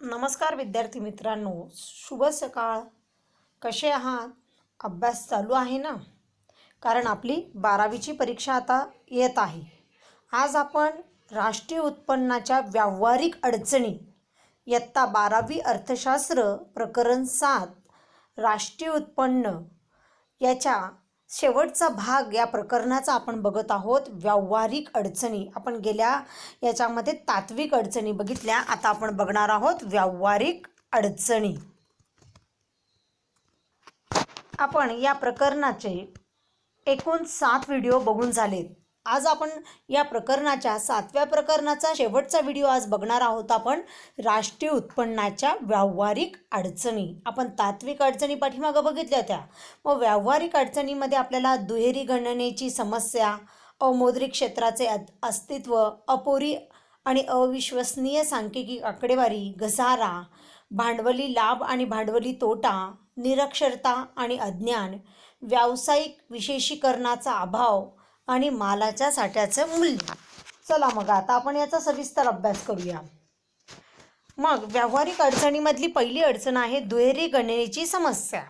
नमस्कार विद्यार्थी मित्रांनो, शुभ सकाळ. कसे आहात? अभ्यास चालू आहे ना? कारण आपली 12वीची परीक्षा आता येत आहे. आज आपण राष्ट्रीय उत्पन्नाच्या व्यावहारिक अडचणी इयत्ता 12वी अर्थशास्त्र प्रकरण 7 राष्ट्रीय उत्पन्न याच्या शेवटचा भाग या प्रकरणाचा आपण बघत आहोत. व्यावहारिक अडचणी आपण गेल्या याच्यामध्ये तात्विक अडचणी बघितल्या, आता आपण बघणार आहोत व्यावहारिक अडचणी. आपण या प्रकरणाचे एकूण 7 व्हिडिओ बघून झालेत. आज आपण या प्रकरणाच्या 7व्या प्रकरणाचा शेवटचा व्हिडिओ आज बघणार आहोत. आपण राष्ट्रीय उत्पन्नाच्या व्यावहारिक अडचणी. आपण तात्विक अडचणी पाठीमागं बघितल्या होत्या. मग व्यावहारिक अडचणीमध्ये आपल्याला दुहेरी गणनेची समस्या, अमौद्रिक क्षेत्राचे अस्तित्व, अपुरी आणि अविश्वसनीय सांख्यिकी आकडेवारी, घसारा, भांडवली लाभ आणि भांडवली तोटा, निरक्षरता आणि अज्ञान, व्यावसायिक विशेषीकरणाचा अभाव आणि मालाच्या साठ्याचं मूल्य. चला मग आता आपण याचा सविस्तर अभ्यास करूया. मग व्यावहारिक अडचणीमधली पहिली अडचण आहे दुहेरी गणनेची समस्या.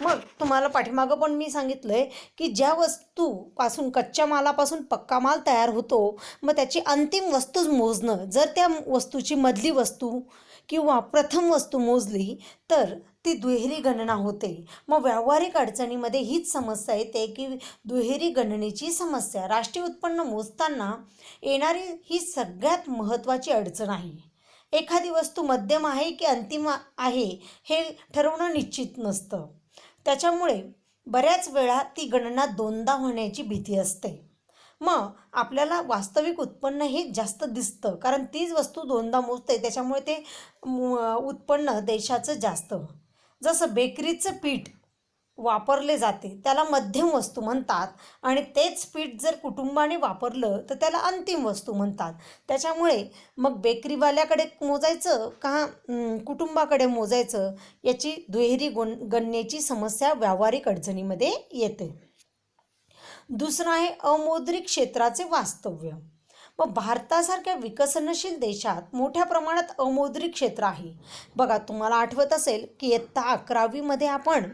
मग तुम्हाला पाठीमागं पण मी सांगितलंय की ज्या वस्तूपासून, कच्च्या मालापासून पक्का माल तयार होतो, मग त्याची अंतिम वस्तूच मोजणं, जर त्या वस्तूची मधली वस्तू किंवा प्रथम वस्तू मोजली तर ती दुहेरी गणना होते. मग व्यावहारिक अडचणीमध्ये हीच समस्या येते की दुहेरी गणनेची समस्या. राष्ट्रीय उत्पन्न मोजताना येणारी ही सगळ्यात महत्त्वाची अडचण आहे. एखादी वस्तू मध्यम आहे की अंतिम आहे हे ठरवणं निश्चित नसतं. त्याच्यामुळे बऱ्याच वेळा ती गणना दोनदा होण्याची भीती असते. मग आपल्याला वास्तविक उत्पन्न हे जास्त दिसतं, कारण तीच वस्तू दोनदा मोजते, त्याच्यामुळे ते उत्पन्न देशाचं जास्त. जसं बेकरीचं पीठ वापरले जाते त्याला मध्यम वस्तू म्हणतात, आणि तेच पीठ जर कुटुंबाने वापरलं तर त्याला अंतिम वस्तू म्हणतात. त्याच्यामुळे मग बेकरीवाल्याकडे मोजायचं का कुटुंबाकडे मोजायचं, याची दुहेरी गणनेची समस्या व्यावहारिक अडचणीमध्ये येते. दुसरं आहे अमौद्रिक क्षेत्राचे वास्तव्य. मग भारतासारख्या विकसनशील देशात मोठ्या प्रमाणात अमौद्रिक क्षेत्र आहे. बघा, तुम्हाला आठवत असेल की इयत्ता 11वीमध्ये आपण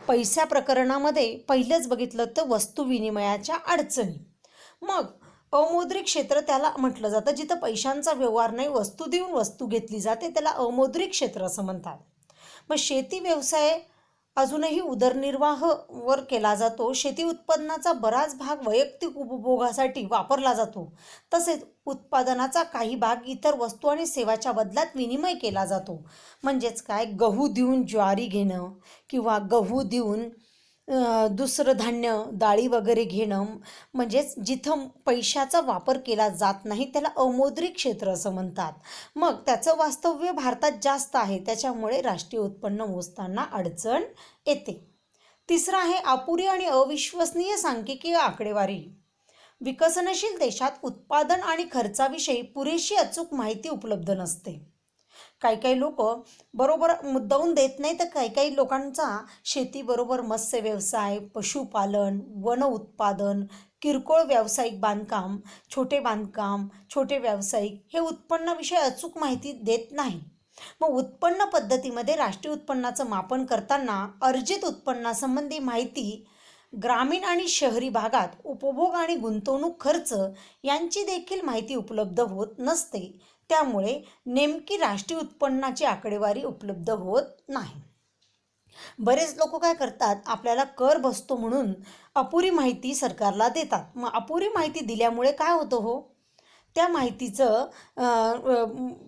पैसा प्रकरणामध्ये पहिलंच बघितलं तर वस्तू विनिमयाच्या अडचणी. मग अमौद्रिक क्षेत्र त्याला म्हटलं जातं जिथं पैशांचा व्यवहार नाही, वस्तू देऊन वस्तू घेतली जाते, त्याला अमौद्रिक क्षेत्र असं म्हणतात. मग शेती व्यवसाय अजूनही उदरनिर्वाहावर केला जातो. शेती उत्पन्नाचा बराच भाग वैयक्तिक उपभोगासाठी वापरला जातो. तसेच उत्पादनाचा काही भाग इतर वस्तू आणि सेवाच्या बदल्यात विनिमय केला जातो. म्हणजेच काय, गहू देऊन ज्वारी घेणं किंवा गहू देऊन दुसरं धान्य, डाळी वगैरे घेणं, म्हणजेच जिथं पैशाचा वापर केला जात नाही त्याला अमौद्रिक क्षेत्र असं म्हणतात. मग त्याचं वास्तव्य भारतात जास्त आहे, त्याच्यामुळे राष्ट्रीय उत्पन्न मोजताना अडचण येते. तिसरं आहे अपुरी आणि अविश्वसनीय सांख्यिकीय आकडेवारी. विकसनशील देशात उत्पादन आणि खर्चाविषयी पुरेशी अचूक माहिती उपलब्ध नसते. काही लोक बरोबर मुद्दावून देत नाही, तर काही लोकांचा शेतीबरोबर मत्स्य व्यवसाय, पशुपालन, वन उत्पादन, किरकोळ व्यावसायिक बांधकाम, छोटे व्यावसायिक हे उत्पन्नाविषयी अचूक माहिती देत नाही. मग उत्पन्न पद्धतीमध्ये राष्ट्रीय उत्पन्नाचं मापन करताना अर्जित उत्पन्नासंबंधी माहिती ग्रामीण आणि शहरी भागात उपभोग आणि गुंतवणूक खर्च यांची देखील माहिती उपलब्ध होत नसते. त्यामुळे नेमकी राष्ट्रीय उत्पन्नाची आकडेवारी उपलब्ध होत नाही. बरेच लोक काय करतात, आपल्याला कर बसतो म्हणून अपुरी माहिती सरकारला देतात. मग अपुरी माहिती दिल्यामुळे काय होतं हो, त्या माहितीचं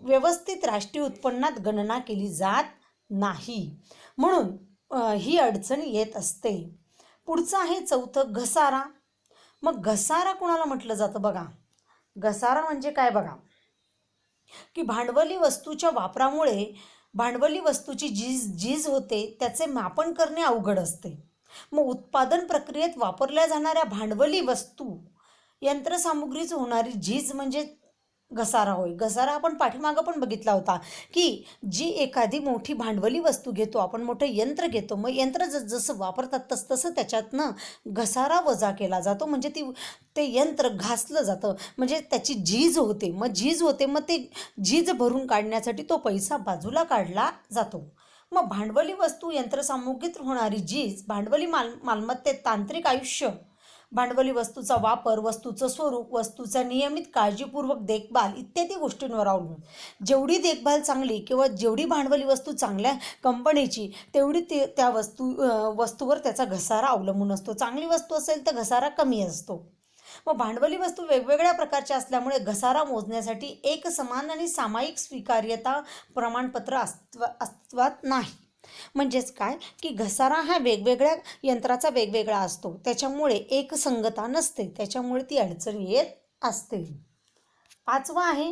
व्यवस्थित राष्ट्रीय उत्पन्नात गणना केली जात नाही. म्हणून ही अडचण येत असते. पुढचं आहे चौथं घसारा. मग घसारा कोणाला म्हटलं जातं बघा. घसारा म्हणजे काय बघा, की भांडवली वस्तूच्या वापरामुळे भांडवली वस्तूची झीज होते, त्याचे मापन करणे अवघड असते. मग उत्पादन प्रक्रियेत वापरल्या जाणाऱ्या भांडवली वस्तू यंत्रसामुग्रीच होणारी झीज म्हणजे घसारा होय. घसारा आपण पाठीमागं पण बघितला होता, की जी एखादी मोठी भांडवली वस्तू घेतो आपण, मोठं यंत्र घेतो, मग यंत्र जसं वापरतात तसं त्याच्यातनं घसारा वजा केला जातो. म्हणजे ते यंत्र घासलं जातं, म्हणजे त्याची झीज होते. मग ते झीज भरून काढण्यासाठी तो पैसा बाजूला काढला जातो. मग भांडवली वस्तू यंत्रसामुग्रीत होणारी झीज, भांडवली मालमत्तेत तांत्रिक आयुष्य, भांडवली वस्तूचा वापर, वस्तूचं स्वरूप, वस्तूचा नियमित काळजीपूर्वक देखभाल इत्यादी गोष्टींवर अवलंबून. जेवढी देखभाल चांगली किंवा जेवढी भांडवली वस्तू चांगल्या कंपनीची, तेवढी त्या वस्तूवर त्याचा घसारा अवलंबून असतो. चांगली वस्तू असेल तर घसारा कमी असतो. मग भांडवली वस्तू वेगवेगळ्या प्रकारच्या असल्यामुळे घसारा मोजण्यासाठी एक समान आणि सामायिक स्वीकार्यता प्रमाणपत्र अस्तित्वात नाही. म्हणजेच काय, की घसारा हा वेगवेगळ्या यंत्राचा वेगवेगळा असतो, त्याच्यामुळे एकसंगता नसते, त्याच्यामुळे ती अडचण येत असते. 5वा आहे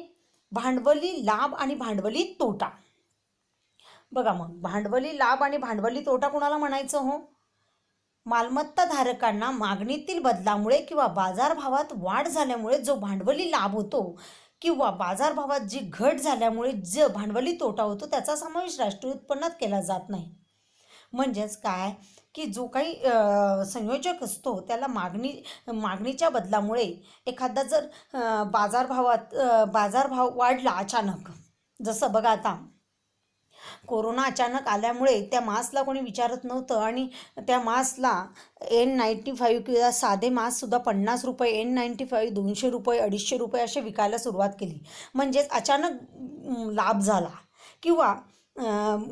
भांडवली लाभ आणि भांडवली तोटा. बघा, मग भांडवली लाभ आणि भांडवली तोटा कोणाला म्हणायचं हो? मालमत्ता धारकांना मागणीतील बदलामुळे किंवा बाजारभावात वाढ झाल्यामुळे जो भांडवली लाभ होतो किंवा बाजारभावात जी घट झाल्यामुळे जो भांडवली तोटा होतो, त्याचा समावेश राष्ट्रीय उत्पन्नात केला जात नाही. म्हणजेच काय, की जो काही संयोजक असतो त्याला मागणीच्या बदलामुळे एखादा जर बाजारभाव वाढला अचानक, जसं बघा आता कोरोना अचानक आल्यामुळे त्या मास्कला कोणी विचारत नव्हतं आणि त्या मास्कला N95 किंवा साधे मास्कसुद्धा 50 रुपये, N95 200 रुपये, 250 रुपये असे विकायला सुरुवात केली. म्हणजेच अचानक लाभ झाला. किंवा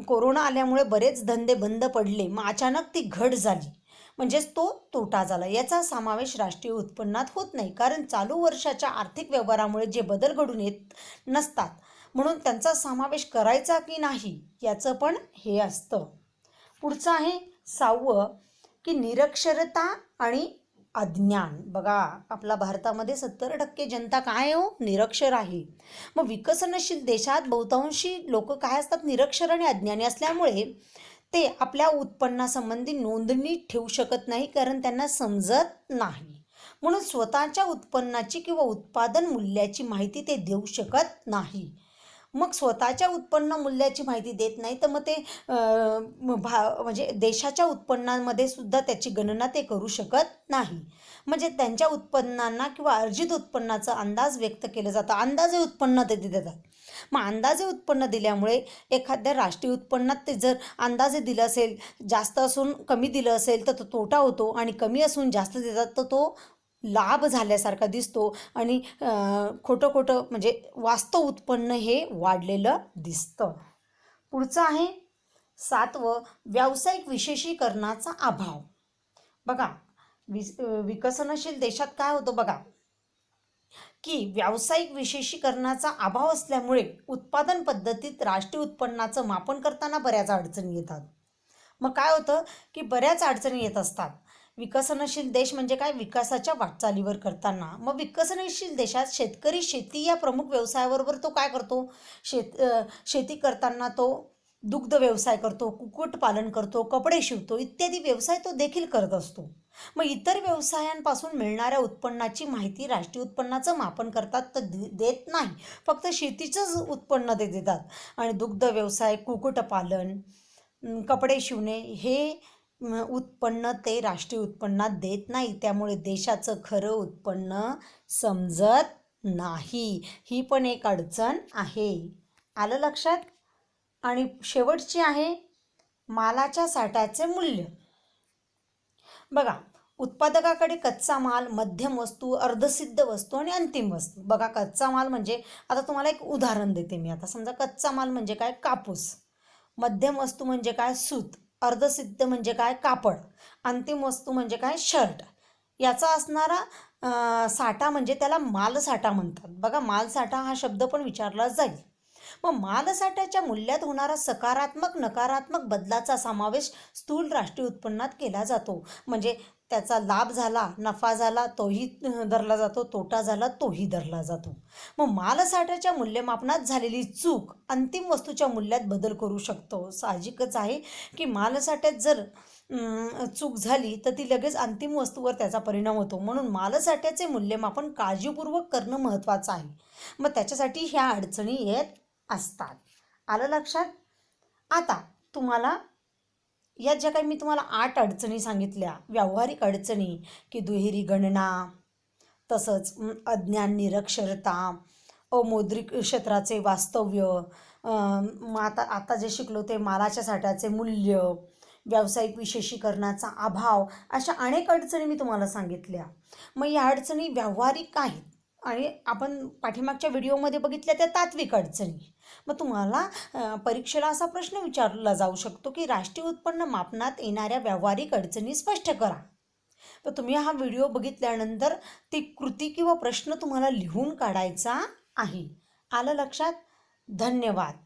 कोरोना आल्यामुळे बरेच धंदे बंद पडले, मग अचानक ती घट झाली, म्हणजेच तो तोटा झाला. याचा समावेश राष्ट्रीय उत्पन्नात होत नाही, कारण चालू वर्षाच्या आर्थिक व्यवहारामुळे जे बदल घडून येत नसतात, म्हणून त्यांचा समावेश करायचा की नाही याचं पण हे असतं. पुढचं आहे 6वं, की निरक्षरता आणि अज्ञान. बघा, आपल्या भारतामध्ये 70% जनता काय हो, निरक्षर आहे. मग विकसनशील देशात बहुतांशी लोक काय असतात, निरक्षर आणि अज्ञानी असल्यामुळे ते आपल्या उत्पन्नासंबंधी नोंदणी ठेवू शकत नाही, कारण त्यांना समजत नाही. म्हणून स्वतःच्या उत्पन्नाची किंवा उत्पादन मूल्याची माहिती ते देऊ शकत नाही. मग स्वतःच्या उत्पन्न मूल्याची माहिती देत नाही तर मग ते म्हणजे देशाच्या उत्पन्नामध्ये सुद्धा त्याची गणना ते करू शकत नाही. म्हणजे त्यांच्या उत्पन्नांना किंवा अर्जित उत्पन्नाचा अंदाज व्यक्त केला जातो. अंदाजे उत्पन्न ते देतात. मग अंदाजे उत्पन्न दिल्यामुळे एखाद्या राष्ट्रीय उत्पन्नात ते जर अंदाजे दिलं असेल, जास्त असून कमी दिलं असेल तर तो तोटा होतो, आणि कमी असून जास्त देतात तर तो लाभ झाल्यासारखा दिसतो, आणि खोटं म्हणजे वास्तव उत्पन्न हे वाढलेलं दिसतं. पुढचं आहे 7वं, व्यावसायिक विशेषीकरणाचा अभाव. बघा, विकसनशील देशात काय होतं बघा, की व्यावसायिक विशेषीकरणाचा अभाव असल्यामुळे उत्पादन पद्धतीत राष्ट्रीय उत्पन्नाचं मापन करताना बऱ्याच अडचणी येतात. मग काय होतं, की बऱ्याच अडचणी येत असतात. विकसनशील देश म्हणजे काय, विकासाच्या वाटचालीवर करताना. मग विकसनशील देशात शेतकरी शेती या प्रमुख व्यवसायाबरोबर तो काय करतो, शेती करताना तो दुग्ध व्यवसाय करतो, कुक्कुटपालन करतो, कपडे शिवतो इत्यादी व्यवसाय तो देखील करत असतो. मग इतर व्यवसायांपासून मिळणाऱ्या उत्पन्नाची माहिती राष्ट्रीय उत्पन्नाचं मापन करतात तर देत नाही, फक्त शेतीचंच उत्पन्न ते देतात. आणि दुग्ध व्यवसाय, कुक्कुटपालन, कपडे शिवणे हे उत्पन्न ते राष्ट्रीय उत्पन्नात देत नाही. त्यामुळे देशाचं खरं उत्पन्न समजत नाही. ही पण एक अडचण आहे. आलं लक्षात? आणि शेवटची आहे मालाच्या साठ्याचे मूल्य. बघा, उत्पादकाकडे कच्चा माल, मध्यम वस्तू, अर्धसिद्ध वस्तू आणि अंतिम वस्तू. बघा, कच्चा माल म्हणजे, आता तुम्हाला एक उदाहरण देते मी. आता समजा कच्चा माल म्हणजे काय, कापूस. मध्यम वस्तू म्हणजे काय, सूत. अर्धसिद्ध म्हणजे काय, कापड. अंतिम वस्तू म्हणजे काय, शर्ट. याचा असणारा साठा म्हणजे त्याला मालसाठा म्हणतात. बघा, मालसाठा हा शब्द पण विचारला जाईल. मग मालसाठ्याच्या मूल्यात होणारा सकारात्मक नकारात्मक बदलाचा समावेश स्थूल राष्ट्रीय उत्पन्नात केला जातो. म्हणजे त्याचा लाभ झाला, नफा झाला तोही धरला जातो, तोटा झाला तोही धरला जातो. मग मालसाठ्याच्या मूल्यमापनात झालेली चूक अंतिम वस्तूच्या मूल्यात बदल करू शकतो. साहजिकच आहे की मालसाठ्यात जर चूक झाली तर ती लगेच अंतिम वस्तूवर त्याचा परिणाम होतो. म्हणून मालसाठ्याचे मूल्यमापन काळजीपूर्वक करणं महत्त्वाचं आहे. मग त्याच्यासाठी ह्या अडचणी येत असतात. आलं लक्षात? आता तुम्हाला या ज्या काही मी तुम्हाला 8 अडचणी सांगितल्या, व्यावहारिक अडचणी की दुहेरी गणना, तसंच अज्ञान निरक्षरता, अमौद्रिक क्षेत्राचे वास्तव्य, मग आता जे शिकलो ते मालाच्या साठ्याचे मूल्य, व्यावसायिक विशेषीकरणाचा अभाव, अशा अनेक अडचणी मी तुम्हाला सांगितल्या. मग या अडचणी व्यावहारिक आहेत आणि आपण पाठीमागच्या व्हिडिओमध्ये बघितल्या त्या तात्विक अडचणी. मग तुम्हाला परीक्षेला असा प्रश्न विचारला जाऊ शकतो की राष्ट्रीय उत्पन्न मापनात येणाऱ्या व्यावहारिक अडचणी स्पष्ट करा. तर तुम्ही हा व्हिडिओ बघितल्यानंतर ती कृती किंवा प्रश्न तुम्हाला लिहून काढायचा आहे. आलं लक्षात? धन्यवाद.